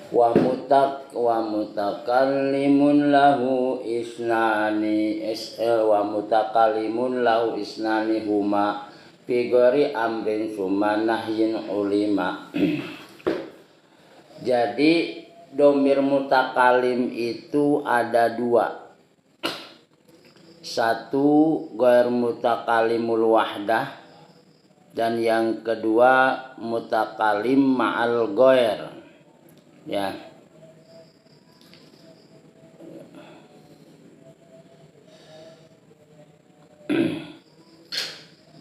wa mutakallimun lahu isnani huma fi ghairi amrin summa nahyin ulima. Jadi domir mutakalim itu ada dua. Satu ghair mutakalimul wahdah, dan yang kedua mutakalim ma'al ghair. Ya.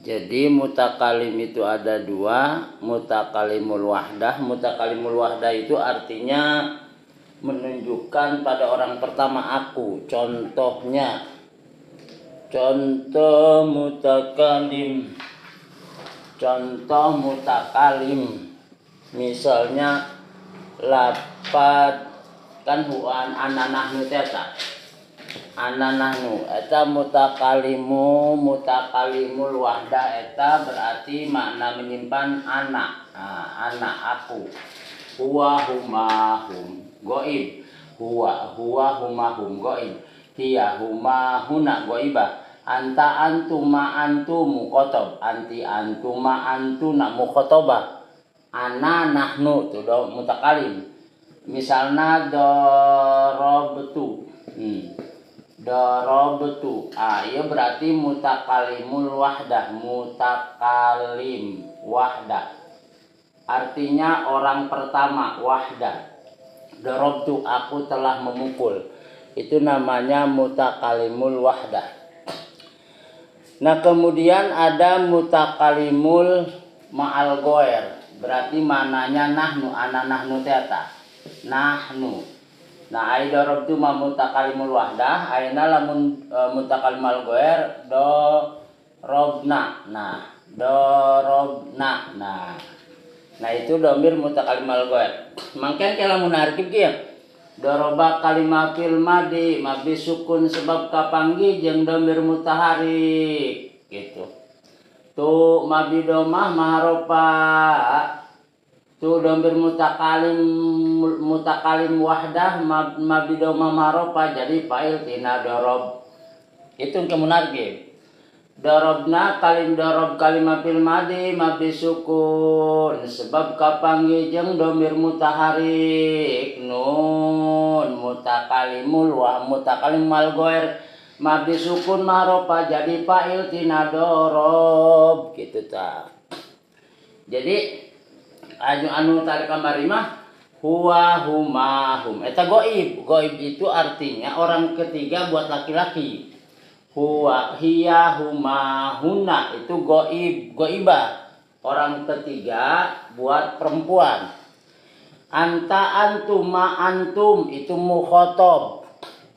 Jadi mutakalim itu ada dua, mutakalimul wahdah. Mutakalimul wahdah itu artinya menunjukkan pada orang pertama aku. Contohnya, contoh mutakalim. Misalnya lapat kan huan ananahnu teta. Ananahnu eta mutakalimul wahdah, eta berarti makna menyimpan anak. Anak aku. Huwa huma hum goib. Huwa huma hum goib. Hiya huma huna goibah. Anta antuma antum mukotob. Anti antuma antuna mukotobah. Ana nahnu itu mutakalim. Misalnya dorobtu. Dorobtu. Iya berarti mutakalimul wahdah. Mutakalim wahdah. Artinya orang pertama, wahdah. Dorobtu, aku telah memukul. Itu namanya mutakalimul wahdah. Nah kemudian ada mutakalimul ma'al ghair. Berarti mananya nahnu, ana nahnu teta. Nahnu. Nah ai darabtu ma mutakalimul wahdah, aina lamun mutakalimul ghair robna. Nah, dorobna. Nah itu domir mutakalimul ghair. Mangken kala mun harkib kieu. Doroba kalimah fil madi mabdi sukun sebab kapanggih jeung domir mutaharik gitu. Tu mabdi domah maharopa. Tu domir mutakalim wahdah mabdi domah maharopa jadi fa'il tina dorob. Itu kemunargib. Dorobna dorob kalimah fil madi mabdi sukun sebab kapanggih jeung domir mutaharik nun mutakalimul wa mutakalimul ghair mabdi sukun marofa jadi fa'il tina dorob gitu ta. Jadi anu tarik kamari mah huwa huma hum eta goib. Goib itu artinya orang ketiga buat laki-laki. Huwa hiya huma huna itu goibah orang ketiga buat perempuan. Anta antuma antum itu mukhotob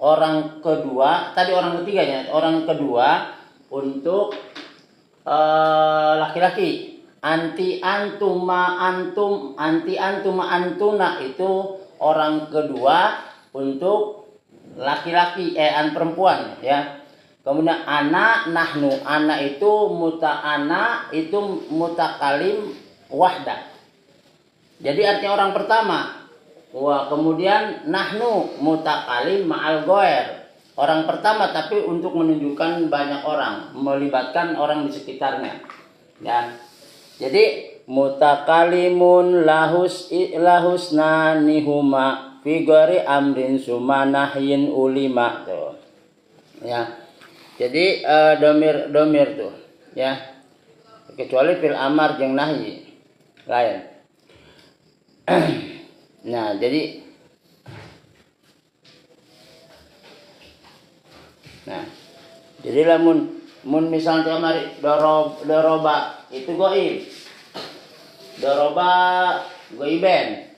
orang kedua, tadi orang ketiganya, orang kedua untuk laki-laki. Anti antuma antuna itu orang kedua untuk laki-laki perempuan ya. Kemudian anak nahnu, anak itu itu mutakalim wahdah. Jadi artinya orang pertama. Wah, kemudian nahnu mutakalim ma'al ghair. Orang pertama tapi untuk menunjukkan banyak orang, melibatkan orang di sekitarnya. Ya. Jadi mutakalimun lahusnanihuma fi ghairi amrin sumanahyin ulima tuh. Ya. Jadi domir tuh ya, kecuali fil amar jeung nahyi lain. Nah jadi lamun misalnya mari doroba itu goib, doroba goiben,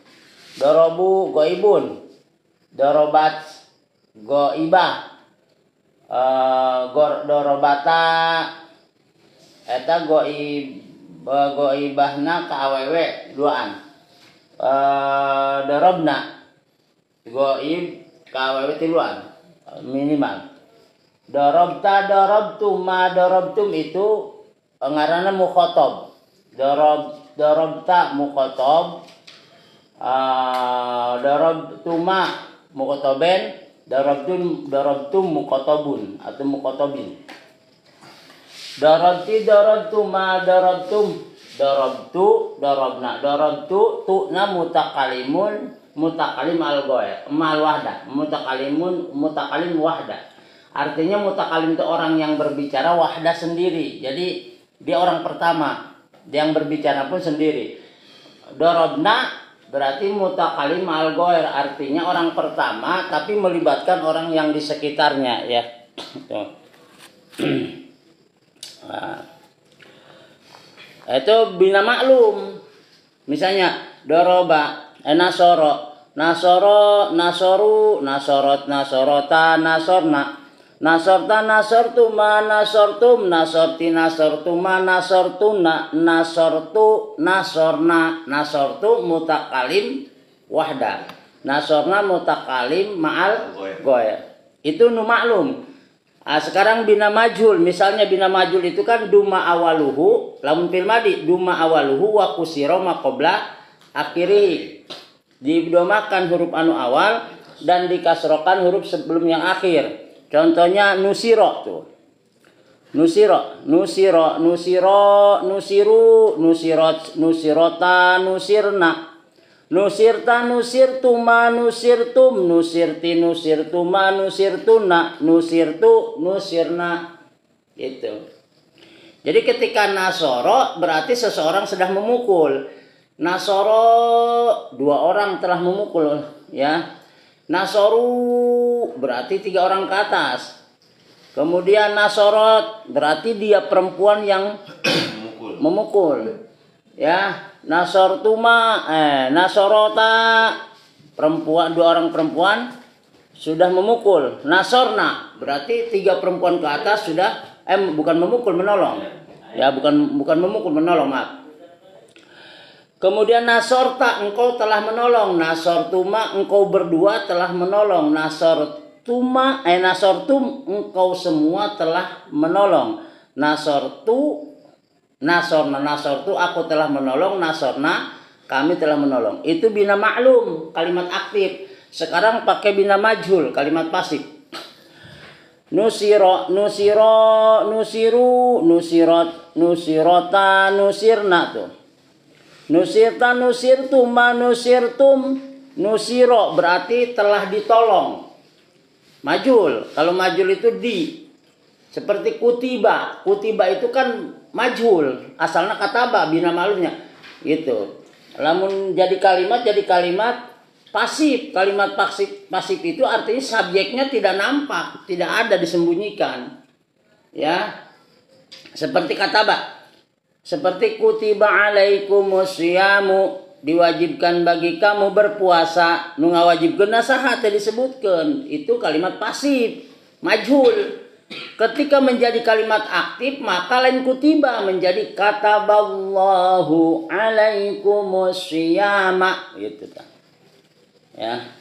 dorobu goibun, dorobat goibah. Dorobata eta goibahna ka awewe duaan. Dorobna goib ka awewe tiluan minimal. Dorobtum itu ngaranna mukhotob. Dorobta mukhotob. darabtuma muqataben, darabtum muqatabun atau muqatabin. Darabtuma darabtum, darabtu darabna, darabtu tu'na mutakalim al-ghair mal wahdah, mutakalim wahdah. Artinya mutakalim itu orang yang berbicara wahdah sendiri. Jadi dia orang pertama, dia yang berbicara pun sendiri. Darabna berarti mutakalim al-ghair, artinya orang pertama tapi melibatkan orang yang di sekitarnya ya. Nah, itu bina maklum. Misalnya doroba, nasoru, nasorot, nasorota, nasorna, nasorta, nasortuma, nasortum, nasorti, nasortuma, nasortuna, nasortu, nasorna, nasortu mutakalim wahda, nasorna mutakalim ma'al goyer. Itu nu maklum. Sekarang bina majhul, misalnya bina majhul itu kan duma awaluhu, lamun fil madi duma awaluhu wa kusiro maqobla akhiri, didomakan huruf anu awal dan dikasrokan huruf sebelum yang akhir. Contohnya nusiro tuh, nusiro, nusiru, nusirot, nusirota, nusirna, nusirta, nusirtuma, nusirtum, nusirti, nusirtuma, nusirtuna, nusirtu, nusirna. Gitu. Jadi ketika nasoro berarti seseorang sedang memukul. Nasoro dua orang telah memukul ya. Nasoru berarti tiga orang ke atas. Kemudian nasorot berarti dia perempuan yang memukul. Ya, nasortuma, nasorota perempuan, dua orang perempuan sudah memukul. Nasorna berarti tiga perempuan ke atas sudah bukan memukul, menolong. Ya, bukan memukul, menolong, maaf. Kemudian nasorta engkau telah menolong, nasortuma engkau berdua telah menolong, nasortum engkau semua telah menolong, nasortu nasortu aku telah menolong, nasorna kami telah menolong. Itu bina maklum, kalimat aktif. Sekarang pakai bina majhul, kalimat pasif. Nusiro, nusiru, nusirot, nusirota, nusirna tuh. Nusirta, nusirtuma, nusirtum, nusiro berarti telah ditolong. Majhul, kalau majhul itu di. Seperti kutiba itu kan majhul, asalnya kataba bina maklumnya gitu. Lamun jadi kalimat pasif. Kalimat pasif itu artinya subjeknya tidak nampak, tidak ada, disembunyikan. Ya. Seperti kataba. Seperti kutiba alaikumusyamu, diwajibkan bagi kamu berpuasa. Nu ngawajibkeun nasaha teh disebutkeun. Itu kalimat pasif, majhul. Ketika menjadi kalimat aktif maka lain kutiba menjadi kataballahu alaikumussyama gitu kan. Ya.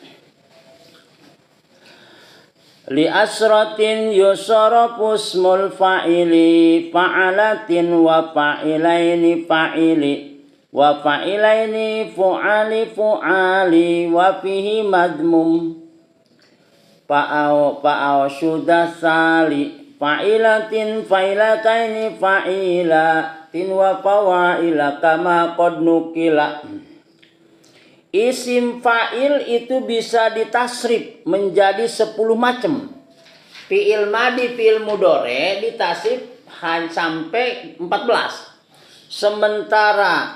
Li asratin yusarafu ismul fa'ili fa'alatin wa fa'ilaini fa'ili wa fa'ilaini fu'ali wa fihi madmum Pa'aw sudah sali fa'ilatin fa'ilataini fa'ilatin wa fawa'ila kama qad nukila. Isim fa'il itu bisa ditasrif menjadi 10 macam. Fi'il madi, fi'il mudhore ditasrif sampai 14. Sementara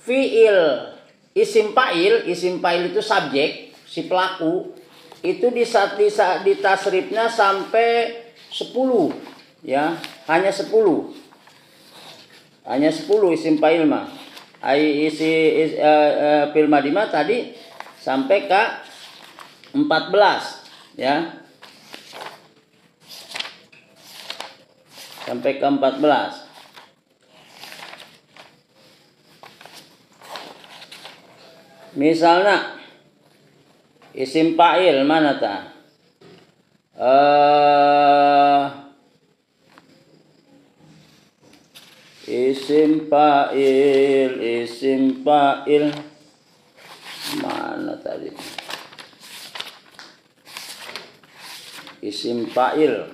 fi'il isim fa'il itu subjek, si pelaku, itu ditasrifnya sampai 10 ya, hanya 10 isim fa'il mah. Fil madimah tadi sampai ke 14 ya, sampai ke 14. Misalnya isim fa'il mana ta? Isim fa'il mana tadi? isim fa'il.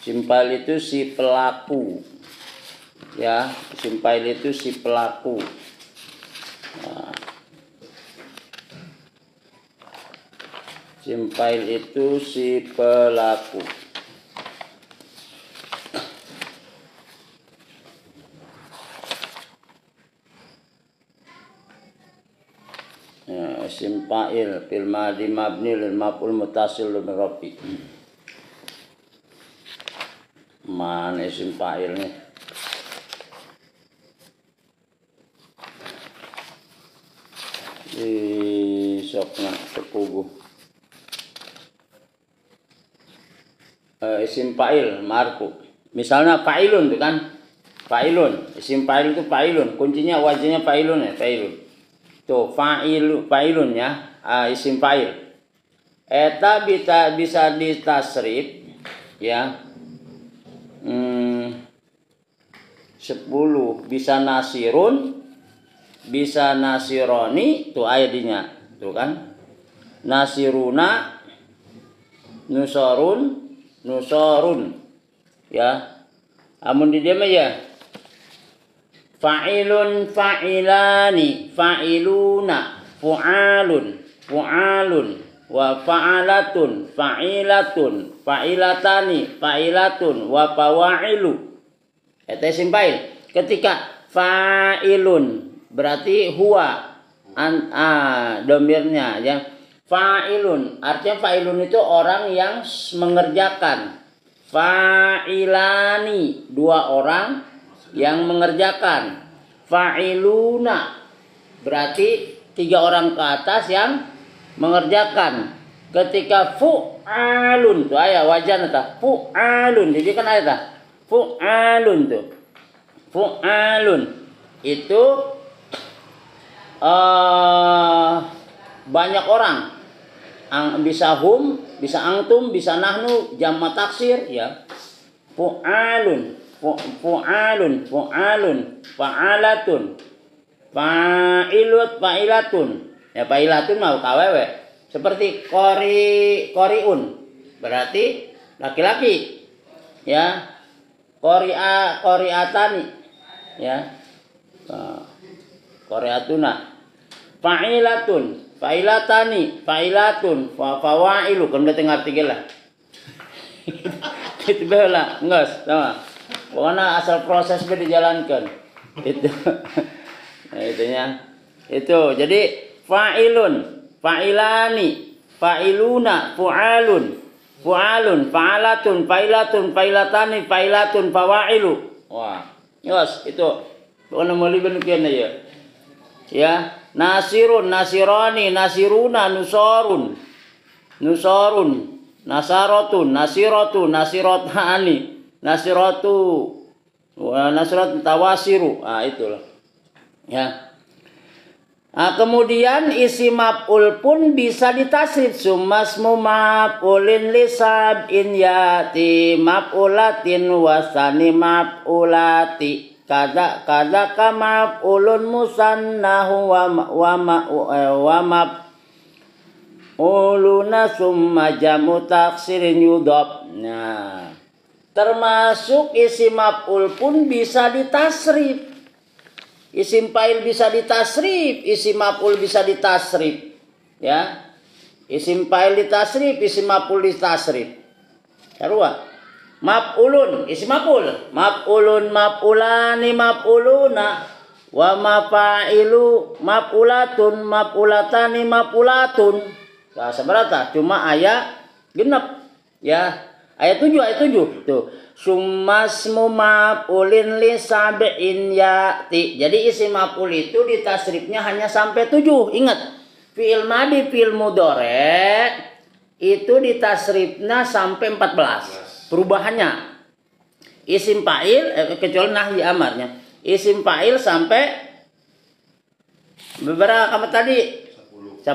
Isim fa'il itu si pelaku. Ya, isim fa'il itu si pelaku. Nah, isim fa'il itu si pelaku. Ya, isim fa'il fil madi mabni lil maf'ul muttasil bi rafi. Mana isim fa'ilnya? Di sokna sepugu. Isim fa'il marfu. Misalnya fa'ilun itu kan? Fa'ilun. Isim fa'il itu fa'ilun. Kuncinya wajibnya fa'ilun ya, fa'ilun. Tuh, fa'ilun ya, isim fa'il. Eta bisa ditasrif ya. 10 bisa nasirun, bisa nasironi, tuh ayatnya. Tuh kan? Nasiruna, nusorun, nusorun. Ya. Amun di dia mah ya. Fa'ilun, fa'ilani, fa'iluna, fu'alun, fu'alun, wa fa'alatun, fa'ilatun, fa'ilatani, fa'ilatun, wa fawa'ilu. Eta isim fa'il. Ketika fa'ilun berarti huwa domirnya ya. Fa'ilun artinya fa'ilun itu orang yang mengerjakan. Fa'ilani dua orang yang mengerjakan. Fa'iluna berarti 3 orang ke atas yang mengerjakan. Ketika fu'alun tuh aya wajan eta fu'alun jadi kan aya fu'alun tuh. Fu'alun itu banyak orang. Bisa hum, bisa antum, bisa nahnu, jamak taksir ya. Fu'alun, fu'alun, fu'alun, fa'alatun, fa'ilut, fa'ilatun. Ya fa'ilatun mau kawewe. Seperti qori'un berarti laki-laki. Ya. Qori'atani ya. Qori'atuna. Fa'ilatun, fa'ilatani, fa'ilatun, fawailu kan kita ngerti lah. Itu bela, nges, sama. Pokoknya asal proses dijalankan. Itu. Nah, itunya. Itu. Jadi fa'ilun, fa'ilani, fa'iluna, fu'alun, fu'alun, fa'alatun, fa'ilatun, fa'ilatani, fa'ilatun, fawailu. Wah, yes, itu. Pokoknya mulai kian ya. Ya, nasirun, nasirani, nasiruna, nusorun, nusorun, nasarotun, nasirotun, nasirotani, nasiratu, nasirat tawasiru. Ah, itulah. Ya. Nah, kemudian isi maf'ul pun bisa ditasrif sumasmu maf'ulin lisab'in yati maf'ulatin wasani maf'ulati kada ka maf'ulun musannahu wa maf'uluna summa jamu taksirin yudhab. Nah, termasuk isi maf'ul pun bisa ditasrif. Isim fa'il bisa ditasrif, isim maf'ul bisa ditasrif. Ya. Isim fa'il ditasrif, isim maf'ul ditasrif. Sarua. Maf'ulun, isim maf'ul. Maf'ulun, maf'ulani, maf'uluna. Wa mafa'ilu, maf'ulatun, maf'ulatani, maf'ulatun. Nah, seberapa? Cuma ayat genep. Ya. Ayat 7. Tuh. Sumasmu maf'ulin li sab'in yati. Jadi isim maf'ul itu ditasrifnya hanya sampai 7. Ingat, fi'il madi, fi'il mudhari itu ditasrifnya sampai 14. Perubahannya isim fa'il kecuali nahyi amarnya. Isim fa'il sampai beberapa kamu tadi? 10.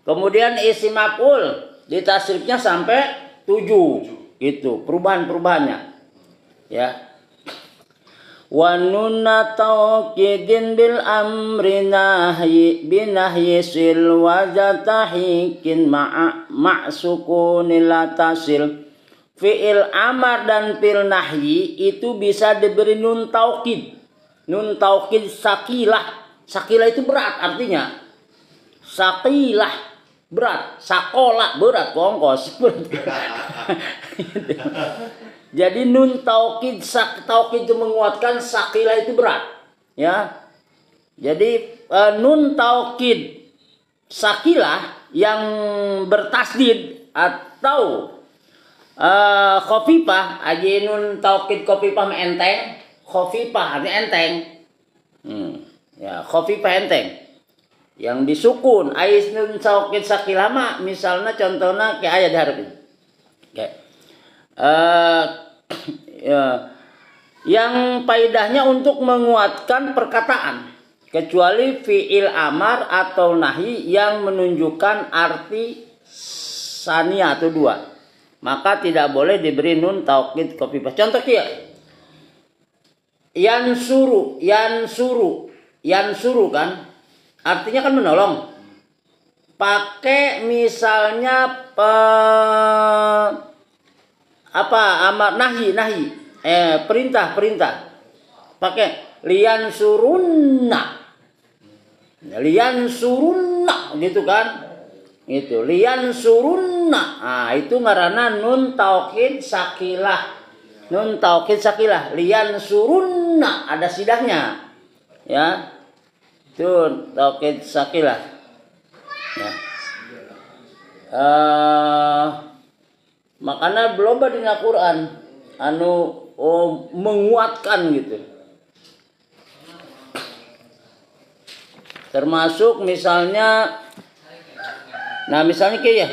Kemudian isim maf'ul ditasrifnya sampai 7. Itu perubahannya ya. Wa nunna tawkidin bil amri nahyi binahyi sil wajatahikin ma'sukunil latasil. Fi'il amar dan fi'il nahyi itu bisa diberi nun taukid. Nun taukid sakilah. Sakilah itu berat artinya. Sakilah berat. Sakola berat. Kongkos berat. Jadi nun taukid taukid itu menguatkan, sakilah itu berat. Ya. Jadi nun taukid sakilah yang bertasdid atau khafifah, aja nun taukid khafifah enteng. Khafifah artinya enteng. Ya, khafifah enteng. Yang disukun ais nun taukid sakilah mah misalnya contohnya kayak ayat harfi. Kayak yang faedahnya untuk menguatkan perkataan, kecuali fi'il amar atau nahi yang menunjukkan arti sania atau dua, maka tidak boleh diberi nun taukid khafifah. Contoh kia, yansuru kan artinya kan menolong. Pakai misalnya amar nahi perintah pakai lian surunna gitu kan, itu lian surunna. Itu ngaranna nun taukid sakilah, lian surunna ada sidahnya ya, itu taukid sakilah ya. Makanya belum di Quran menguatkan gitu. Termasuk misalnya kayak ya.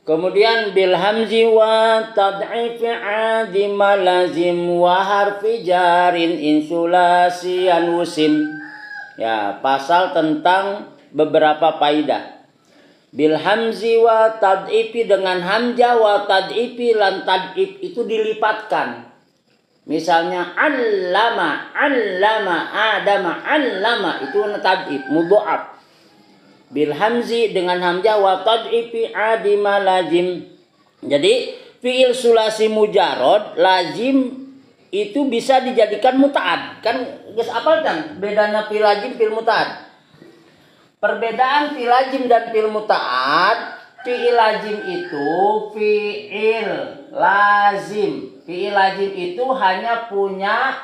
Kemudian bil hamzi wa tad'ifi adima lazim wa harfi jarin insulasian wusim. Ya, pasal tentang beberapa faidah. Bil hamzi wa tad'ifi, dengan hamzah wa tad'ifi, lan tad'if itu dilipatkan. Misalnya allama adama, allama itu tad'if mudha'af. Bil hamzi dengan hamzah wa tad'ifi adima lazim. Jadi fi'il sulasi mujarrad lazim itu bisa dijadikan muta'ad. Kan geus apal kan bedana fi'il lazim fi'il muta'ad. Perbedaan fi'il lazim dan fi'il muta'ad, fi'il lazim itu fi'il lazim. Fi'il lazim itu hanya punya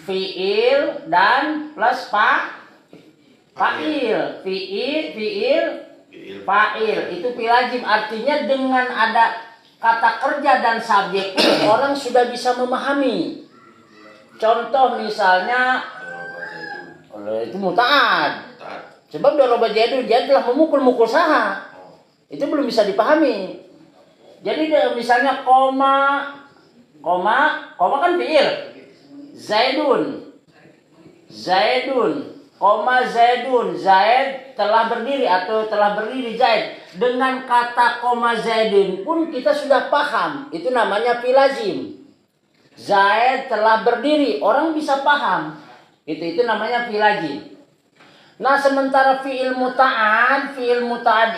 fi'il dan plus fa'il. Fi'il fa'il itu fi'il lazim, artinya dengan ada kata kerja dan subjek orang sudah bisa memahami. Contoh misalnya itu muta'ad. Sebab daraba jadul dia telah memukul saha. Itu belum bisa dipahami. Jadi misalnya koma kan fi'il. Zaidun koma Zaidun, Zaid telah berdiri atau telah berdiri Zaid. Dengan kata koma Zaidun pun kita sudah paham. Itu namanya fi'il lazim. Zaid telah berdiri, orang bisa paham. Itu namanya fi'il lazim. Nah, sementara fi'il muta'ad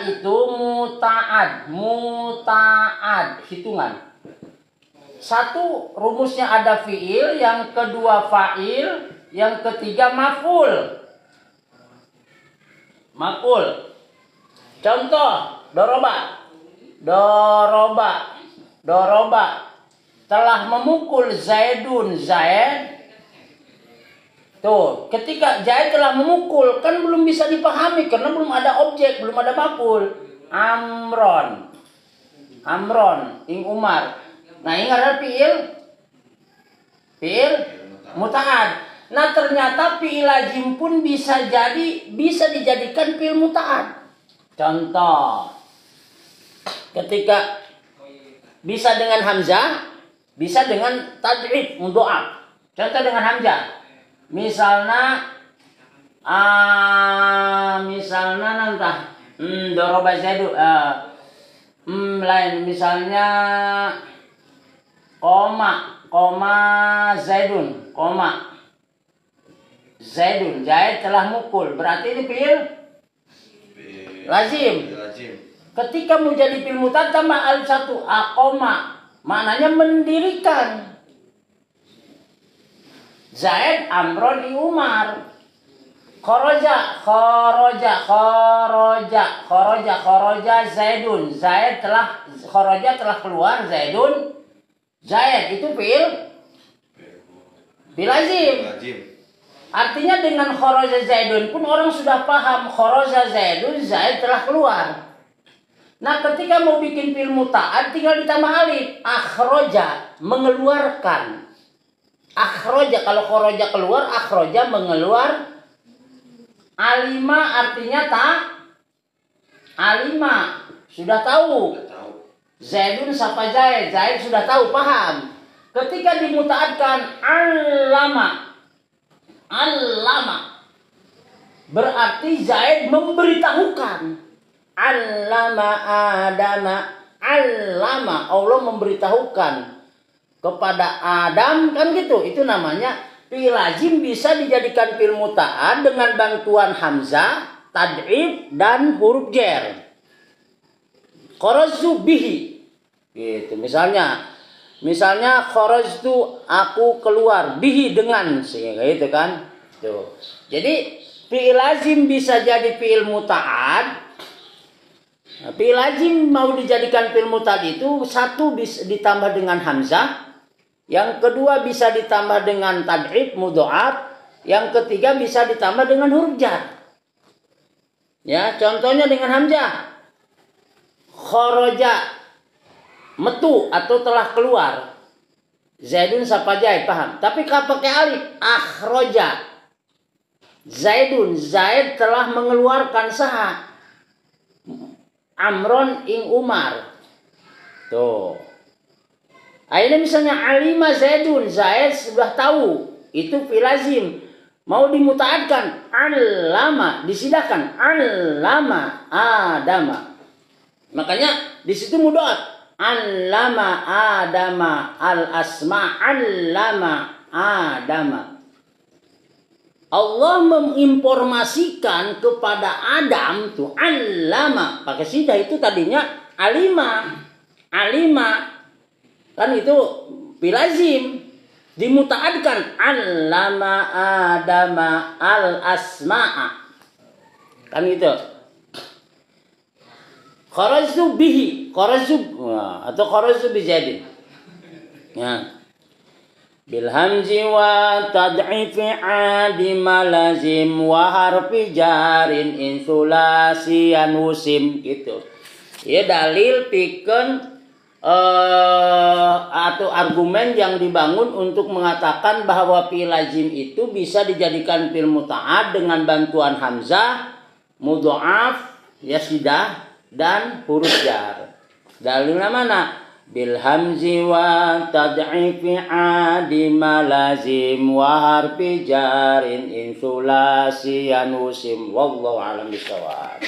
itu muta'ad hitungan. Satu, rumusnya ada fi'il, yang kedua fa'il, yang ketiga maf'ul. Contoh, doroba telah memukul Zaidun, Zaid. Tuh, ketika Zaid telah memukul, kan belum bisa dipahami karena belum ada objek, belum ada maf'ul. Amron, ing Umar. Nah, ini adalah fi'il muta'ad. Nah, ternyata fi'il lazim pun bisa dijadikan fi'il muta'ad. Contoh, ketika bisa dengan hamzah, bisa dengan tad'if mudha'af. Contoh dengan hamzah. Misalnya nantah doroba Zaidun lain misalnya koma Zaidun Zaidun Zaid telah mukul, berarti ini fi'il lazim. Ketika mau jadi fi'il mudhari tambah alif satu, aqoma maknanya mendirikan. Zaid amron li Umar. Kharaja Zaidun. Zaid telah kharaja telah keluar Zaidun. Zaid itu fi'il lazim. Artinya dengan kharaja Zaidun pun orang sudah paham kharaja Zaidun, Zaid telah keluar. Nah, ketika mau bikin fi'il muta'ad tinggal ditambah alif. Akhraja mengeluarkan. Akhraja kalau kharaja keluar, akhraja mengeluar. Alima artinya alima sudah tahu. Zaidun siapa Zaid? Zaid sudah tahu, paham. Ketika dimutaatkan alama berarti Zaid memberitahukan. Alama Allah memberitahukan kepada Adam, kan gitu. Itu namanya fi'il lazim bisa dijadikan fi'il muta'ad dengan bantuan hamzah, tad'if dan huruf jar. Kharajtu bihi. Gitu. Misalnya kharajtu aku keluar, bihi dengan, sehingga itu kan. Tuh. Jadi fi'il lazim bisa jadi fi'il muta'ad. Fi'il lazim mau dijadikan fi'il muta'ad itu satu bisa ditambah dengan hamzah. Yang kedua bisa ditambah dengan tad'if mudha'af, yang ketiga bisa ditambah dengan huruf jar. Ya, contohnya dengan hamzah. Kharaja metu atau telah keluar. Zaidun siapa Zaid, paham. Tapi kalau pakai alif, akhraja Zaidun, Zaid telah mengeluarkan saha Amron ing Umar. Tuh. Akhirnya misalnya alima Zaidun, Zaid sudah tahu, itu fi'il lazim. Mau dimutaatkan alama, disidahkan alama Adama. Makanya di situ mudha'af. Alama Adama al-asma, alama Adama. Allah menginformasikan kepada Adam tuh alama, pakai sidah itu tadinya alima. Kan itu fi'il lazim dimutaadkan allama adama al asma'a, kan itu. Kharajtu bihi, atau kharajtu bi Zaidin. Ya. Bil hamzi wa tad'ifi adima lazim wa harfi jarin insulasian musim gitu. Ya dalil pikeun atau argumen yang dibangun untuk mengatakan bahwa fi'il lazim itu bisa dijadikan fi'il muta'ad dengan bantuan hamzah, mudha'af, yasidah dan huruf jar. Dalilnya mana? Bil hamzi wa tad'ifi adima lazim wa harfi jarin insulasian musim. Wallahu a'lam bishawab.